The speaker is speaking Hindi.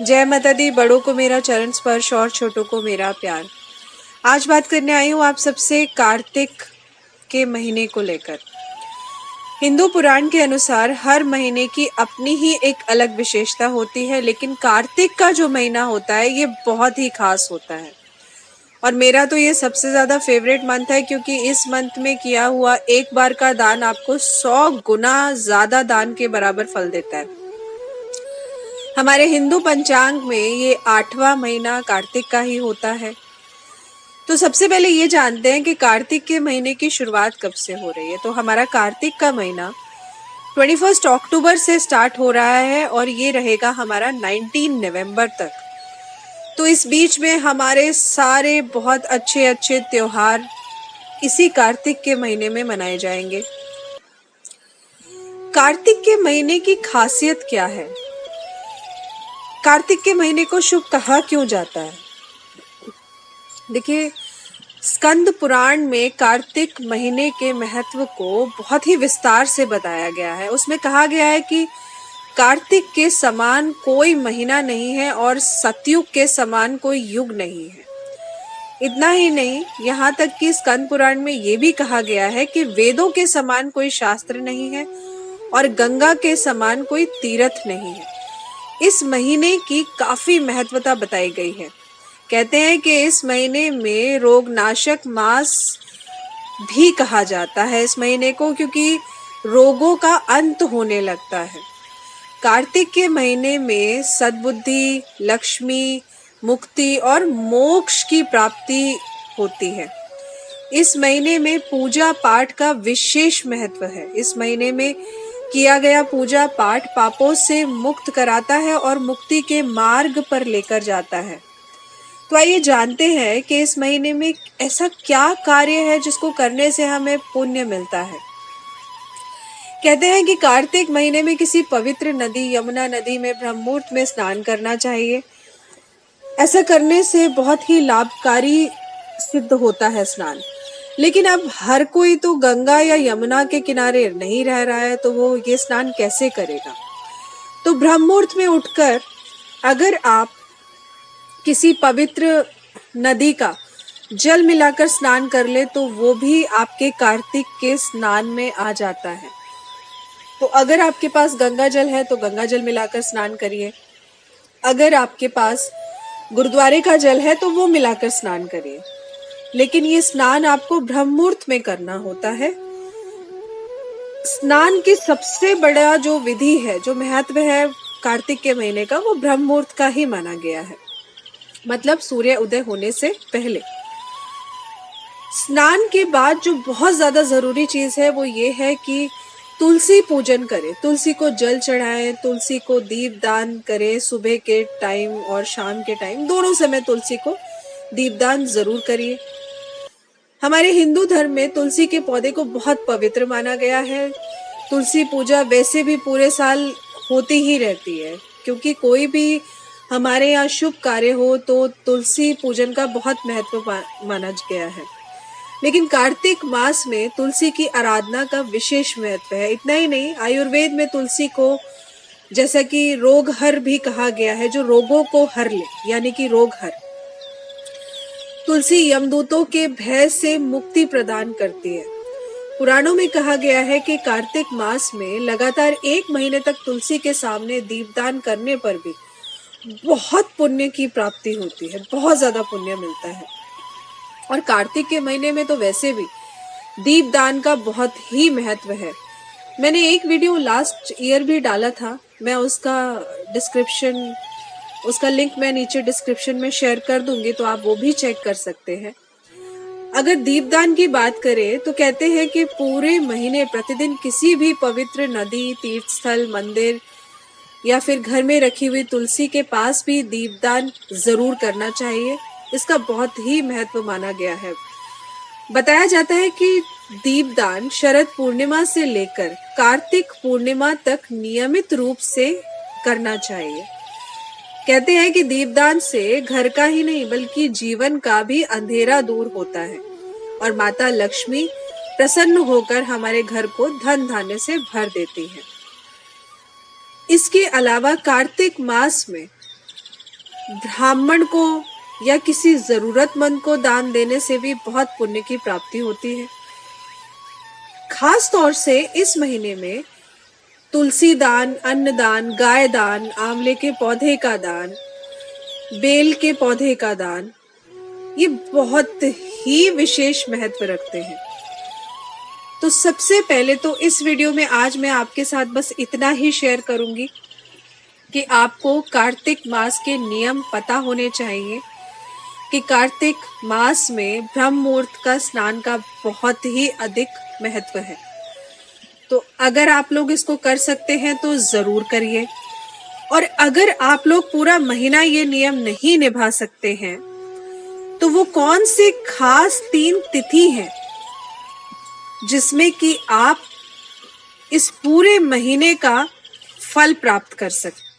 जय माता दी। बड़ों को मेरा चरण स्पर्श और छोटों को मेरा प्यार। आज बात करने आई हूँ आप सबसे कार्तिक के महीने को लेकर। हिंदू पुराण के अनुसार हर महीने की अपनी ही एक अलग विशेषता होती है, लेकिन कार्तिक का जो महीना होता है ये बहुत ही खास होता है। और मेरा तो ये सबसे ज्यादा फेवरेट मंथ है, क्योंकि इस मंथ में किया हुआ एक बार का दान आपको 100 गुना ज्यादा दान के बराबर फल देता है। हमारे हिंदू पंचांग में ये 8वां महीना कार्तिक का ही होता है। तो सबसे पहले ये जानते हैं कि कार्तिक के महीने की शुरुआत कब से हो रही है। तो हमारा कार्तिक का महीना 21 अक्टूबर से स्टार्ट हो रहा है और ये रहेगा हमारा 19 नवंबर तक। तो इस बीच में हमारे सारे बहुत अच्छे अच्छे त्योहार इसी कार्तिक के महीने में मनाए जाएंगे। कार्तिक के महीने की खासियत क्या है? कार्तिक के महीने को शुभ कहा क्यों जाता है? देखिए, स्कंद पुराण में कार्तिक महीने के महत्व को बहुत ही विस्तार से बताया गया है। उसमें कहा गया है कि कार्तिक के समान कोई महीना नहीं है और सतयुग के समान कोई युग नहीं है। इतना ही नहीं, यहाँ तक कि स्कंद पुराण में ये भी कहा गया है कि वेदों के समान कोई शास्त्र नहीं है और गंगा के समान कोई तीर्थ नहीं है। इस महीने की काफी महत्वता बताई गई है। कहते हैं कि इस महीने में रोगनाशक मास भी कहा जाता है इस महीने को, क्योंकि रोगों का अंत होने लगता है। कार्तिक के महीने में सद्बुद्धि, लक्ष्मी, मुक्ति और मोक्ष की प्राप्ति होती है। इस महीने में पूजा पाठ का विशेष महत्व है। इस महीने में किया गया पूजा पाठ पापों से मुक्त कराता है और मुक्ति के मार्ग पर लेकर जाता है। तो आइए जानते हैं कि इस महीने में ऐसा क्या कार्य है जिसको करने से हमें पुण्य मिलता है। कहते हैं कि कार्तिक महीने में किसी पवित्र नदी, यमुना नदी में ब्रह्ममुहूर्त में स्नान करना चाहिए। ऐसा करने से बहुत ही लाभकारी सिद्ध होता है स्नान। लेकिन अब हर कोई तो गंगा या यमुना के किनारे नहीं रह रहा है, तो वो ये स्नान कैसे करेगा? तो ब्रह्ममुहूर्त में उठकर अगर आप किसी पवित्र नदी का जल मिलाकर स्नान कर ले तो वो भी आपके कार्तिक के स्नान में आ जाता है। तो अगर आपके पास गंगा जल है तो गंगा जल मिलाकर स्नान करिए। अगर आपके पास गुरुद्वारे का जल है तो वो मिलाकर स्नान करिए। लेकिन ये स्नान आपको ब्रह्ममुहूर्त में करना होता है। स्नान की सबसे बड़ा जो विधि है, जो महत्व है कार्तिक के महीने का, वो ब्रह्ममुहूर्त का ही माना गया है, मतलब सूर्य उदय होने से पहले। स्नान के बाद जो बहुत ज्यादा जरूरी चीज है वो ये है कि तुलसी पूजन करें, तुलसी को जल चढ़ाएं, तुलसी को दीपदान करें। सुबह के टाइम और शाम के टाइम दोनों समय तुलसी को दीपदान जरूर करिए। हमारे हिंदू धर्म में तुलसी के पौधे को बहुत पवित्र माना गया है। तुलसी पूजा वैसे भी पूरे साल होती ही रहती है, क्योंकि कोई भी हमारे यहाँ शुभ कार्य हो तो तुलसी पूजन का बहुत महत्व माना गया है। लेकिन कार्तिक मास में तुलसी की आराधना का विशेष महत्व है। इतना ही नहीं, आयुर्वेद में तुलसी को जैसा कि रोग हर भी कहा गया है, जो रोगों को हर ले, यानी कि रोग हर। तुलसी यमदूतों के भय से मुक्ति प्रदान करती है। पुराणों में कहा गया है कि कार्तिक मास में लगातार 1 महीने तक तुलसी के सामने दीपदान करने पर भी बहुत पुण्य की प्राप्ति होती है, बहुत ज्यादा पुण्य मिलता है। और कार्तिक के महीने में तो वैसे भी दीपदान का बहुत ही महत्व है। मैंने एक वीडियो लास्ट ईयर भी डाला था, मैं उसका लिंक मैं नीचे डिस्क्रिप्शन में शेयर कर दूंगी, तो आप वो भी चेक कर सकते हैं। अगर दीपदान की बात करें तो कहते हैं कि पूरे महीने प्रतिदिन किसी भी पवित्र नदी, तीर्थस्थल, मंदिर या फिर घर में रखी हुई तुलसी के पास भी दीपदान जरूर करना चाहिए। इसका बहुत ही महत्व माना गया है। बताया जाता है कि दीपदान शरद पूर्णिमा से लेकर कार्तिक पूर्णिमा तक नियमित रूप से करना चाहिए। कहते हैं कि दीपदान से घर का ही नहीं बल्कि जीवन का भी अंधेरा दूर होता है और माता लक्ष्मी प्रसन्न होकर हमारे घर को धन धान्य से भर देती है। इसके अलावा कार्तिक मास में ब्राह्मण को या किसी जरूरतमंद को दान देने से भी बहुत पुण्य की प्राप्ति होती है। खास तौर से इस महीने में तुलसी दान, अन्न दान, गाय दान, आंवले के पौधे का दान, बेल के पौधे का दान, ये बहुत ही विशेष महत्व रखते हैं। तो सबसे पहले तो इस वीडियो में आज मैं आपके साथ बस इतना ही शेयर करूंगी कि आपको कार्तिक मास के नियम पता होने चाहिए कि कार्तिक मास में ब्रह्म मुहूर्त का स्नान का बहुत ही अधिक महत्व है। तो अगर आप लोग इसको कर सकते हैं तो जरूर करिए, और अगर आप लोग पूरा महीना ये नियम नहीं निभा सकते हैं तो वो कौन सी खास 3 तिथि हैं जिसमें कि आप इस पूरे महीने का फल प्राप्त कर सकते हैं।